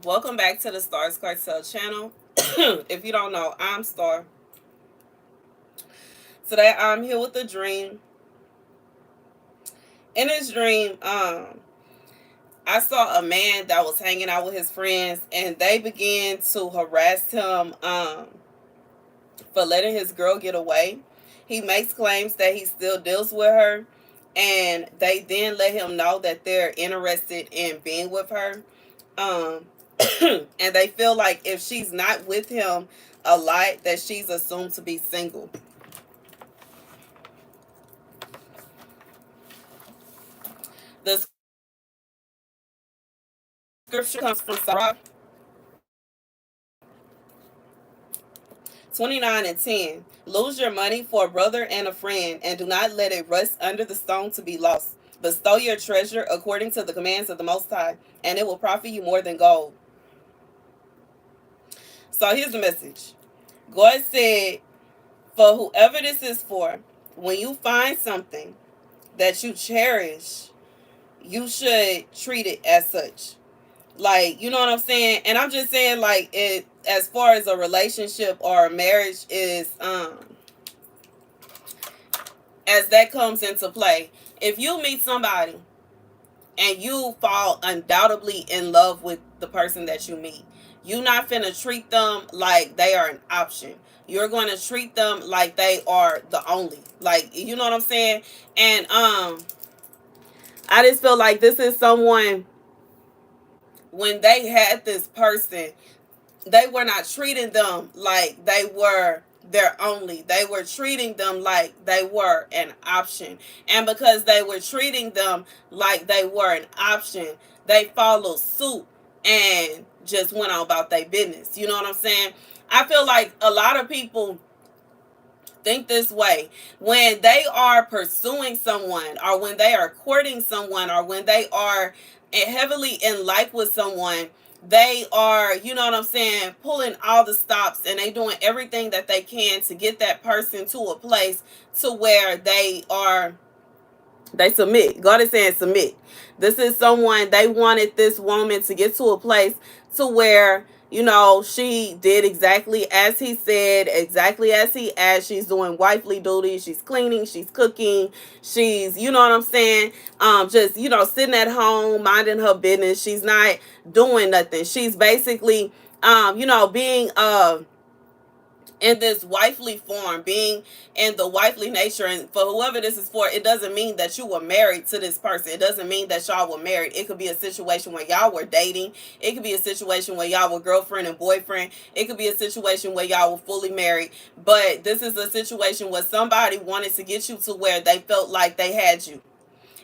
Welcome back to the StaR's Cartel channel. If you don't know, I'm Star. Today I'm here with a dream. In this dream, I saw a man that was hanging out with his friends, and they began to harass him for letting his girl get away. He makes claims that he still deals with her, and they then let him know that they're interested in being with her. Um, and they feel like if she's not with him a lot, that she's assumed to be single. The scripture comes from Sarah 29:10. Lose your money for a brother and a friend, and do not let it rust under the stone to be lost. Bestow your treasure according to the commands of the Most High, and it will profit you more than gold. So here's the message. God said, for whoever this is for, when you find something that you cherish, you should treat it as such. Like, you know what I'm saying? And I'm just saying, like, it as far as a relationship or a marriage is as that comes into play. If you meet somebody and you fall undoubtedly in love with the person that you meet, you're not finna treat them like they are an option. You're going to treat them like they are the only. Like, you know what I'm saying? And I just feel like this is someone, when they had this person, they were not treating them like they were their only. They were treating them like they were an option. And because they were treating them like they were an option, they followed suit and just went on about their business. You know what I'm saying? I feel like a lot of people think this way when they are pursuing someone, or when they are courting someone, or when they are heavily in like with someone. They are, you know what I'm saying, pulling all the stops, and they doing everything that they can to get that person to a place to where they submit. God is saying submit. This is someone, they wanted this woman to get to a place to where, you know, she did exactly as he said, exactly as he asked. She's doing wifely duties. She's cleaning. She's cooking. She's, you know what I'm saying, just, you know, sitting at home, minding her business. She's not doing nothing. She's basically, you know, being, in this wifely form, being in the wifely nature. And for whoever this is for, it doesn't mean that you were married to this person. It doesn't mean that y'all were married. It could be a situation where y'all were dating. It could be a situation where y'all were girlfriend and boyfriend. It could be a situation where y'all were fully married. But this is a situation where somebody wanted to get you to where they felt like they had you.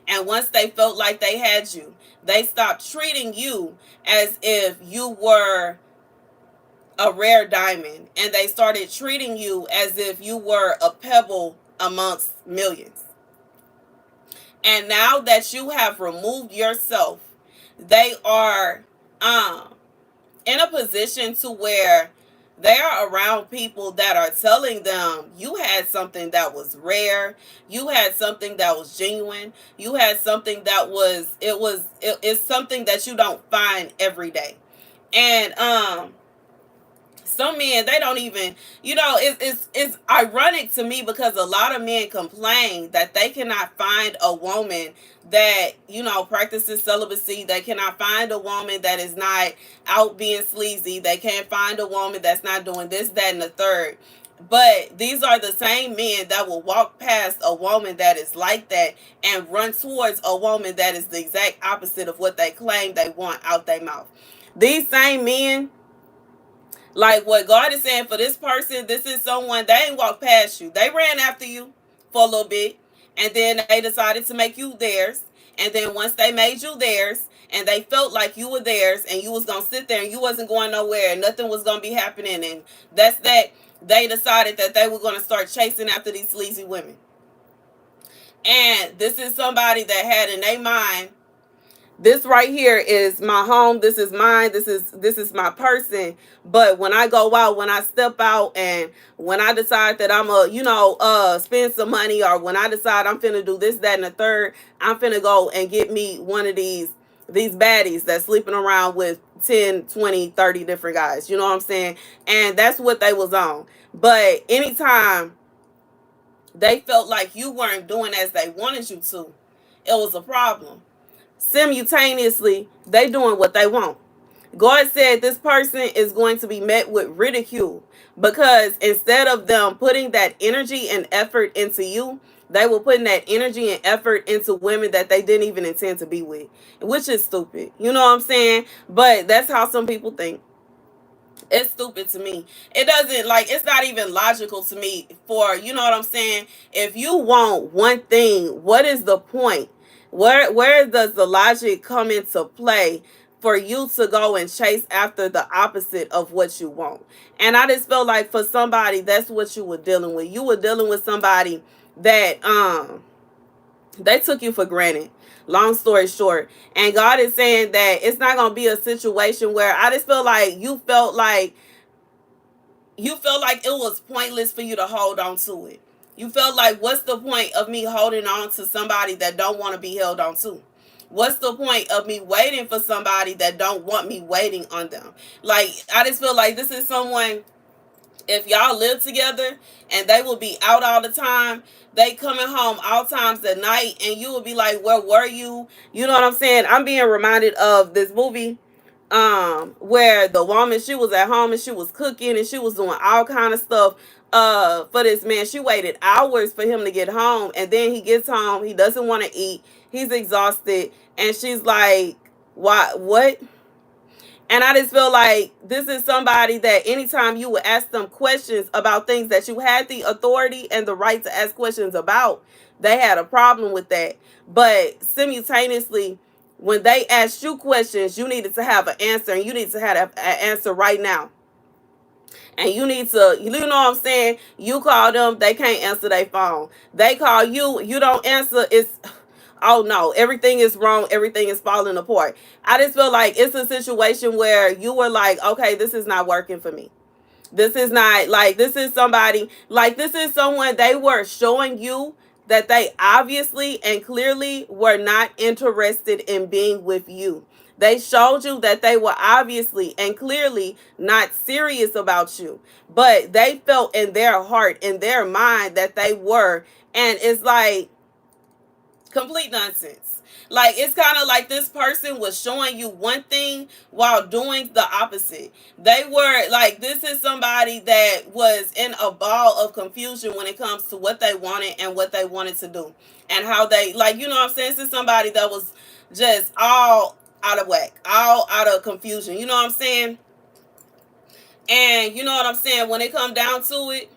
And once they felt like they had you, they stopped treating you as if you were a rare diamond, and they started treating you as if you were a pebble amongst millions. And now that you have removed yourself, they are in a position to where they are around people that are telling them you had something that was rare, you had something that was genuine, you had something that it's something that you don't find every day. And some men, they don't even, you know, it's ironic to me, because a lot of men complain that they cannot find a woman that, you know, practices celibacy. They cannot find a woman that is not out being sleazy. They can't find a woman that's not doing this, that, and the third. But these are the same men that will walk past a woman that is like that and run towards a woman that is the exact opposite of what they claim they want out their mouth. These same men, like what God is saying for this person, this is someone, they ain't walked past you. They ran after you for a little bit, and then they decided to make you theirs. And then once they made you theirs, and they felt like you were theirs, and you was going to sit there, and you wasn't going nowhere, and nothing was going to be happening, and that's that, they decided that they were going to start chasing after these sleazy women. And this is somebody that had in their mind, this right here is my home, this is mine, this is my person. But when I go out, when I step out, and when I decide that I'm a, you know, spend some money, or when I decide I'm finna do this, that, and the third, I'm finna go and get me one of these baddies that's sleeping around with 10, 20, 30 different guys. You know what I'm saying? And that's what they was on. But anytime they felt like you weren't doing as they wanted you to, it was a problem. Simultaneously, they doing what they want. God said this person is going to be met with ridicule because instead of them putting that energy and effort into you, they were putting that energy and effort into women that they didn't even intend to be with, which is stupid. You know what I'm saying? But that's how some people think. It's stupid to me. It doesn't, like, it's not even logical to me for, you know what I'm saying? If you want one thing, what is the point? Where does the logic come into play for you to go and chase after the opposite of what you want? And I just feel like for somebody, that's what you were dealing with. You were dealing with somebody that they took you for granted. Long story short. And God is saying that it's not going to be a situation where I just feel like you felt like it was pointless for you to hold on to it. You felt like, what's the point of me holding on to somebody that don't want to be held on to? What's the point of me waiting for somebody that don't want me waiting on them? Like, I just feel like this is someone, if y'all live together and they will be out all the time, they coming home all times at night, and you will be like, where were you? You know what I'm saying? I'm being reminded of this movie where the woman, she was at home and she was cooking and she was doing all kind of stuff for this man. She waited hours for him to get home, and then he gets home, he doesn't want to eat, he's exhausted, and she's like, why, what? And I just feel like this is somebody that anytime you would ask them questions about things that you had the authority and the right to ask questions about, they had a problem with that. But simultaneously, when they asked you questions, you needed to have an answer, and you need to have an answer right now. And you need to, you know what I'm saying? You call them, they can't answer their phone. They call you, you don't answer, it's, oh no, everything is wrong, everything is falling apart. I just feel like it's a situation where you were like, okay, this is not working for me. This is not, like, this is somebody, like, this is someone, they were showing you that they obviously and clearly were not interested in being with you. They showed you that they were obviously and clearly not serious about you, but they felt in their heart, in their mind, that they were. And it's like complete nonsense. Like, it's kind of like this person was showing you one thing while doing the opposite. They were like, this is somebody that was in a ball of confusion when it comes to what they wanted and what they wanted to do and how they, like, you know what I'm saying? This is somebody that was just all out of whack, all out of confusion. You know what I'm saying? And you know what I'm saying? When it come down to it,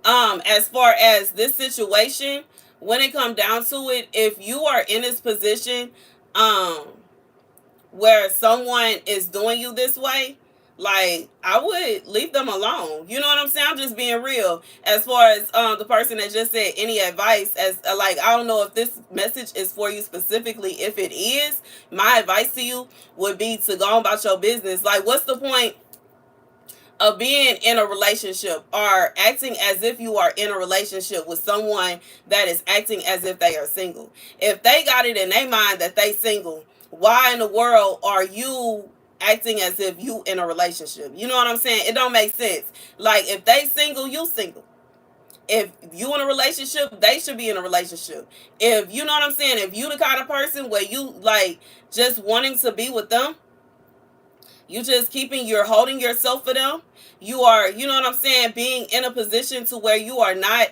as far as this situation, when it come down to it, if you are in this position where someone is doing you this way, like, I would leave them alone. You know what I'm saying? I'm just being real. As far as the person that just said any advice, as like, I don't know if this message is for you specifically. If it is, my advice to you would be to go on about your business. Like, what's the point of being in a relationship or acting as if you are in a relationship with someone that is acting as if they are single? If they got it in their mind that they single, why in the world are you acting as if you in a relationship? You know what I'm saying? It don't make sense. Like, if they single, you single. If you in a relationship, they should be in a relationship. If, you know what I'm saying, if you the kind of person where you like just wanting to be with them, you just you're holding yourself for them. You are, you know what I'm saying, being in a position to where you are not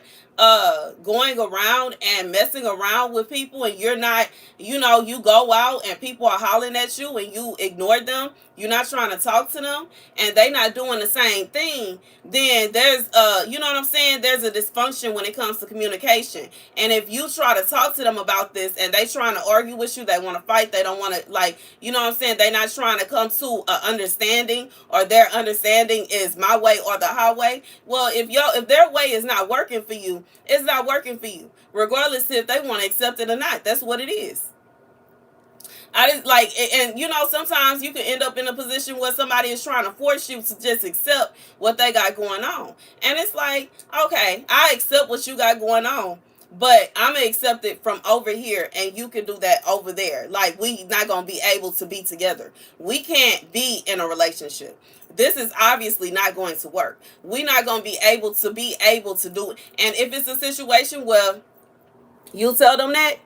going around and messing around with people, and you're not, you know, you go out and people are hollering at you and you ignore them, you're not trying to talk to them, and they not doing the same thing, then there's you know what I'm saying, there's a dysfunction when it comes to communication. And if you try to talk to them about this and they trying to argue with you, they want to fight, they don't want to, like, you know what I'm saying, they not trying to come to an understanding, or their understanding is my way or the highway. Well, if their way is not working for you, it's not working for you, regardless if they want to accept it or not. That's what it is. I just like, and you know, sometimes you can end up in a position where somebody is trying to force you to just accept what they got going on. And it's like, okay, I accept what you got going on, but I'm gonna accept it from over here, and you can do that over there. Like, we not gonna be able to be together. We can't be in a relationship. This is obviously not going to work. We're not gonna be able to do it. And if it's a situation where you tell them that,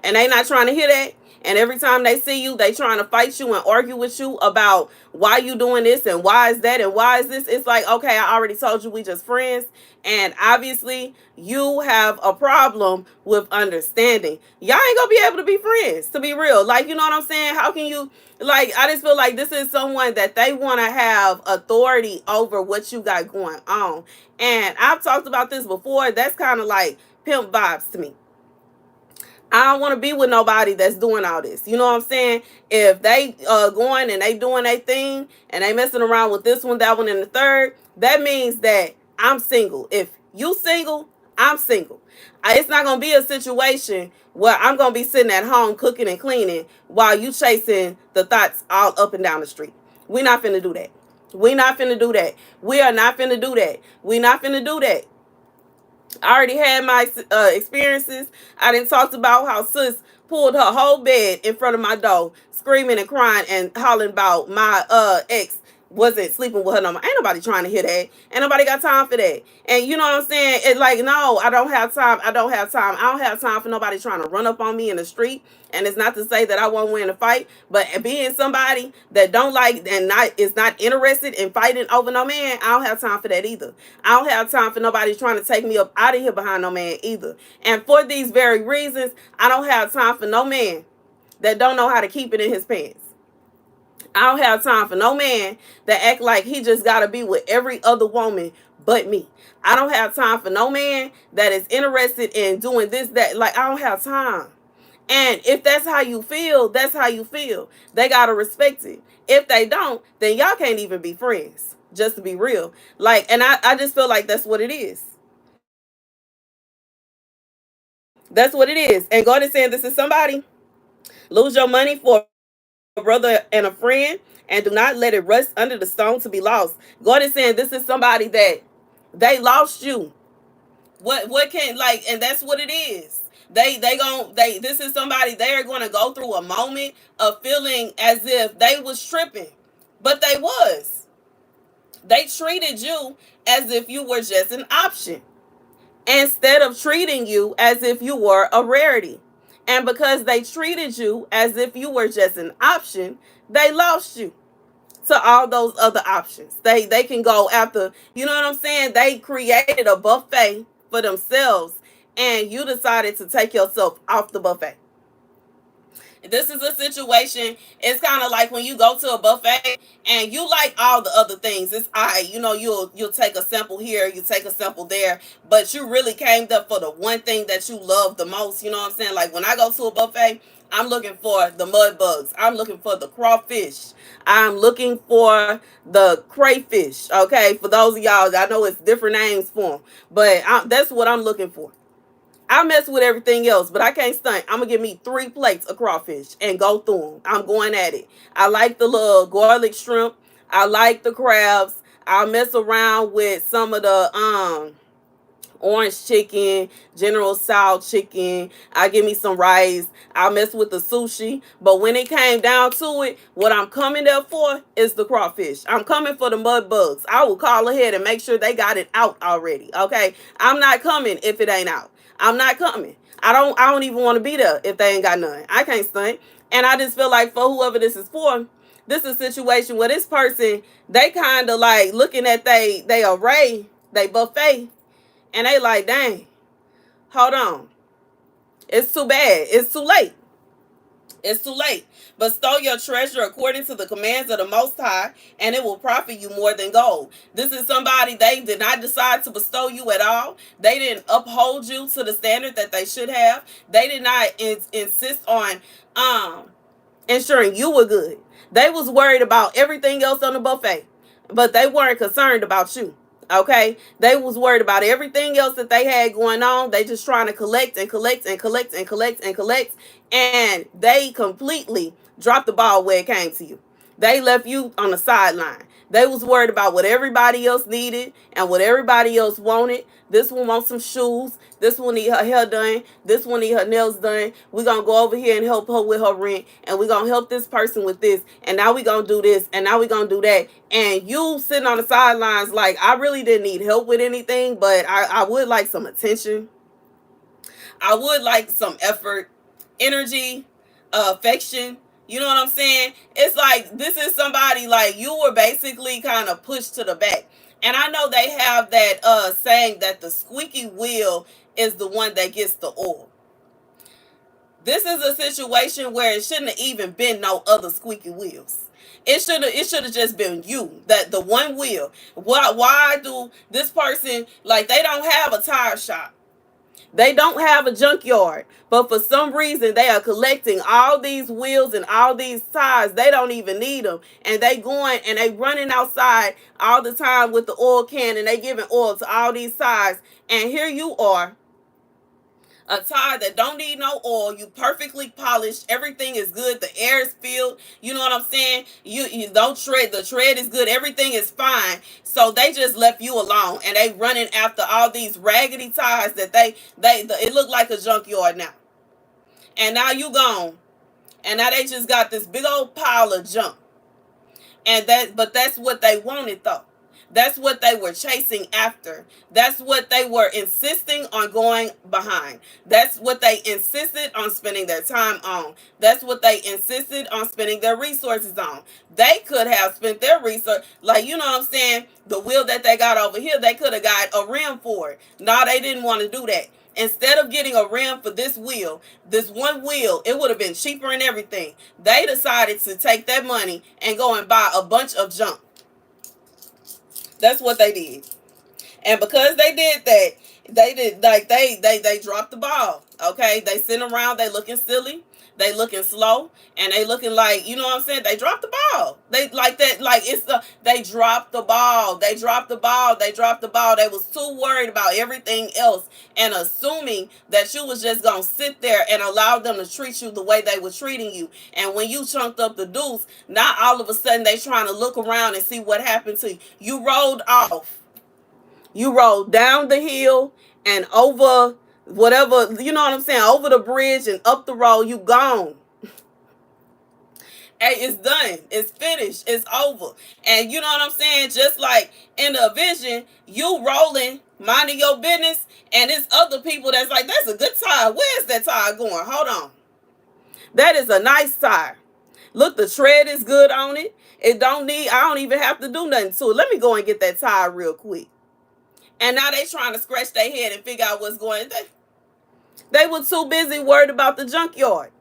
and they not trying to hear that, and every time they see you, they trying to fight you and argue with you about why you doing this and why is that and why is this. It's like, okay, I already told you we just friends, and obviously you have a problem with understanding. Y'all ain't gonna be able to be friends, to be real. Like, you know what I'm saying? How can you, like, I just feel like this is someone that they want to have authority over what you got going on. And I've talked about this before. That's kind of like pimp vibes to me. I don't want to be with nobody that's doing all this. You know what I'm saying? If they going and they doing their thing and they messing around with this one, that one, and the third, that means that I'm single. If you single, I'm single. It's not gonna be a situation where I'm gonna be sitting at home cooking and cleaning while you chasing the thoughts all up and down the street. We not finna do that. We not finna do that. We are not finna do that. We not finna do that. I already had my experiences. I didn't talk about how sis pulled her whole bed in front of my door, screaming and crying and hollering about my ex wasn't sleeping with her no more. Ain't nobody trying to hear that. Ain't nobody got time for that. And you know what I'm saying? It's like, no, I don't have time. I don't have time. I don't have time for nobody trying to run up on me in the street. And it's not to say that I won't win a fight, but being somebody that don't like and not is not interested in fighting over no man, I don't have time for that either. I don't have time for nobody trying to take me up out of here behind no man either. And for these very reasons, I don't have time for no man that don't know how to keep it in his pants. I don't have time for no man that act like he just got to be with every other woman but me. I don't have time for no man that is interested in doing this, that. Like, I don't have time. And if that's how you feel, that's how you feel. They got to respect it. If they don't, then y'all can't even be friends, just to be real. Like, and I just feel like that's what it is. That's what it is. And God is saying this is somebody. Lose your money for a brother and a friend, and do not let it rust under the stone to be lost. God is saying this is somebody that they lost you. What can, like, and that's what it is. They this is somebody, they are going to go through a moment of feeling as if they was tripping, but they was. They treated you as if you were just an option, instead of treating you as if you were a rarity. And because they treated you as if you were just an option, they lost you to all those other options. They can go after, you know what I'm saying? They created a buffet for themselves, and you decided to take yourself off the buffet. This is a situation. It's kind of like when you go to a buffet and you like all the other things. It's all right, you know, you'll take a sample here, you take a sample there, but you really came up for the one thing that you love the most. You know what I'm saying? Like, when I go to a buffet, I'm looking for the mud bugs. I'm looking for the crawfish. I'm looking for the crayfish. Okay, for those of y'all, I know it's different names for them, but that's what I'm looking for. I mess with everything else, but I can't stunt. I'm gonna give me 3 plates of crawfish and go through them. I'm going at it. I like the little garlic shrimp. I like the crabs. I'll mess around with some of the orange chicken, General Tso chicken. I give me some rice. I'll mess with the sushi. But when it came down to it, what I'm coming there for is the crawfish. I'm coming for the mud bugs. I will call ahead and make sure they got it out already. Okay? I'm not coming if it ain't out. I'm not coming. I don't even want to be there if they ain't got none. I can't stunt. And I just feel like for whoever this is for, this is a situation where this person, they kind of like looking at they array, they buffet, and they like, dang, hold on. It's too bad. It's too late. It's too late. Bestow your treasure according to the commands of the Most High, and it will profit you more than gold. This is somebody, they did not decide to bestow you at all. They didn't uphold you to the standard that they should have. They did not insist on ensuring you were good. They was worried about everything else on the buffet, but they weren't concerned about you. Okay, they was worried about everything else that they had going on. They just trying to collect and collect and collect and collect and collect, and they completely dropped the ball where it came to you. They left you on the sideline. They was worried about what everybody else needed and what everybody else wanted. This one wants some shoes. This one need her hair done. This one need her nails done. We're going to go over here and help her with her rent. And we're going to help this person with this. And now we're going to do this. And now we're going to do that. And you sitting on the sidelines like, I really didn't need help with anything, but I would like some attention. I would like some effort, energy, affection. You know what I'm saying? It's like, this is somebody like you were basically kind of pushed to the back. And I know they have that saying that the squeaky wheel is the one that gets the oil. This is a situation where it shouldn't have even been no other squeaky wheels. It should have just been you, that the one wheel. Why do this person, like, they don't have a tire shop? They don't have a junkyard, but for some reason they are collecting all these wheels and all these tires. They don't even need them, and they going and they running outside all the time with the oil can, and they giving oil to all these tires. And here you are, a tire that don't need no oil. You perfectly polished. Everything is good. The air is filled. You know what I'm saying? You don't tread. The tread is good. Everything is fine. So they just left you alone, and they running after all these raggedy tires that it look like a junkyard now. And now you gone. And now they just got this big old pile of junk. But that's what they wanted though. That's what they were chasing after. That's what they were insisting on going behind. That's what they insisted on spending their time on. That's what they insisted on spending their resources on. They could have spent their resource, like, you know what I'm saying? The wheel that they got over here, they could have got a rim for it. No, they didn't want to do that. Instead of getting a rim for this wheel, this one wheel, it would have been cheaper and everything. They decided to take that money and go and buy a bunch of junk. That's what they did. And because they did that, they dropped the ball. Okay? They sitting around, they looking silly, they looking slow, and they looking like, you know what I'm saying? They dropped the ball. They like that, like they dropped the ball. They dropped the ball. They dropped the ball. They was too worried about everything else and assuming that you was just gonna sit there and allow them to treat you the way they were treating you. And when you chunked up the deuce, now all of a sudden they trying to look around and see what happened to you. You rolled off. You rolled down the hill and over whatever, you know what I'm saying, over the bridge and up the road. You gone. Hey, it's done. It's finished. It's over. And you know what I'm saying? Just like in the vision, you rolling, minding your business, and it's other people that's like, that's a good tire. Where's that tire going? Hold on. That is a nice tire. Look, the tread is good on it. I don't even have to do nothing to it. Let me go and get that tire real quick. And now they trying to scratch their head and figure out what's going on. They were too busy worried about the junkyard.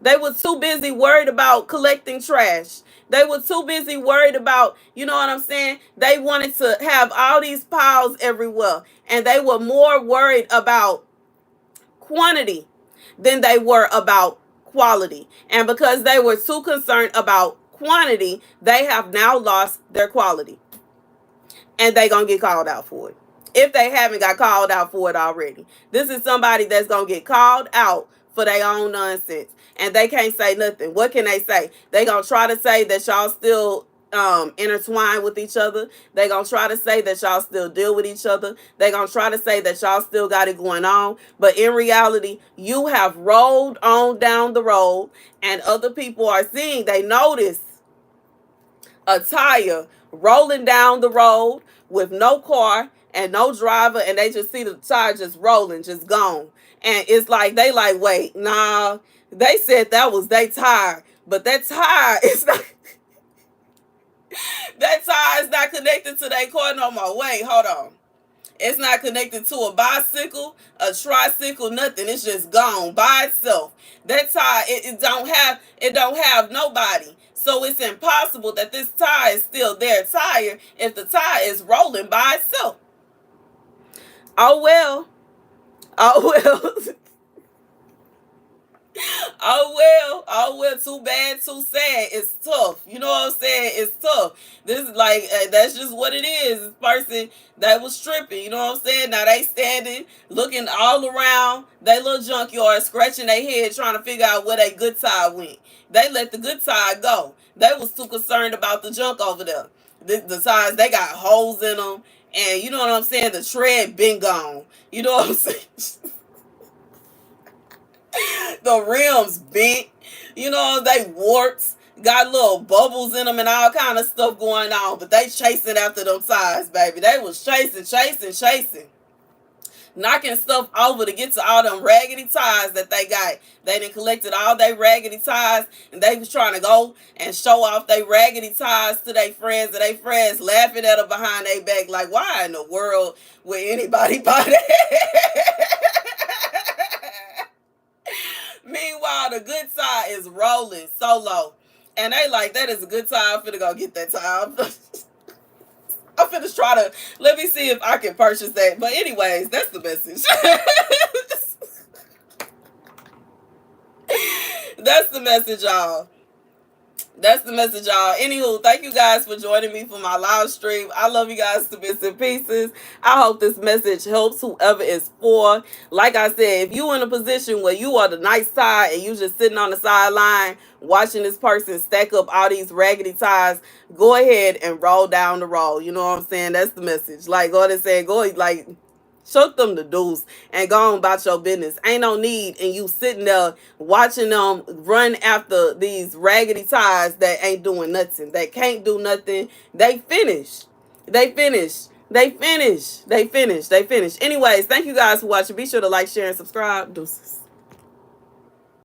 They were too busy worried about collecting trash. They were too busy worried about, you know what I'm saying? They wanted to have all these piles everywhere. And they were more worried about quantity than they were about quality. And because they were too concerned about quantity, they have now lost their quality. And they gonna get called out for it. If they haven't got called out for it already. This is somebody that's gonna get called out for their own nonsense. And they can't say nothing. What can they say? They gonna try to say that y'all still intertwined with each other. They gonna try to say that y'all still deal with each other. They gonna try to say that y'all still got it going on. But in reality, you have rolled on down the road, and other people are seeing, they notice a tire rolling down the road with no car and no driver, and they just see the tire just rolling, just gone. And it's like, they like, wait, nah, they said that was their tire, but that tire is not, that tire is not connected to their car no more. Wait, hold on. It's not connected to a bicycle, a tricycle, nothing. It's just gone by itself. That tire, it don't have nobody. So it's impossible that this tire is still their tire if the tire is rolling by itself. Oh well. Oh well. Oh well, too bad, too sad. It's tough. You know what I'm saying? It's tough. This is like, that's just what it is. This person that was stripping, you know what I'm saying? Now they standing, looking all around they little junkyard, scratching their head, trying to figure out where their good side went. They let the good side go. They was too concerned about the junk over there. The sides, they got holes in them, and you know what I'm saying? The tread been gone. You know what I'm saying? The rims bent, you know, they warts, got little bubbles in them and all kind of stuff going on, but they chasing after them tires, baby. They was chasing, knocking stuff over to get to all them raggedy tires that they got. They done collected all their raggedy tires, and they was trying to go and show off their raggedy tires to their friends, and their friends laughing at them behind their back like, why in the world would anybody buy that? Meanwhile, the good side is rolling solo. And they like, that is a good time. I'm finna go get that time. I'm finna try to, let me see if I can purchase that. But anyways, that's the message. That's the message, y'all. That's the message, y'all. Anywho, thank you guys for joining me for my live stream. I love you guys to bits and pieces. I hope this message helps whoever it's for. Like I said, if you in a position where you are the nice side and you just sitting on the sideline watching this person stack up all these raggedy ties, go ahead and roll down the roll. You know what I'm saying? That's the message. Like God is saying, go, like, show them the deuce and go on about your business. Ain't no need in you sitting there watching them run after these raggedy ties that ain't doing nothing. They can't do nothing. They finished. They finished. They finished. They finished. They finished. Anyways, thank you guys for watching. Be sure to like, share, and subscribe. Deuces.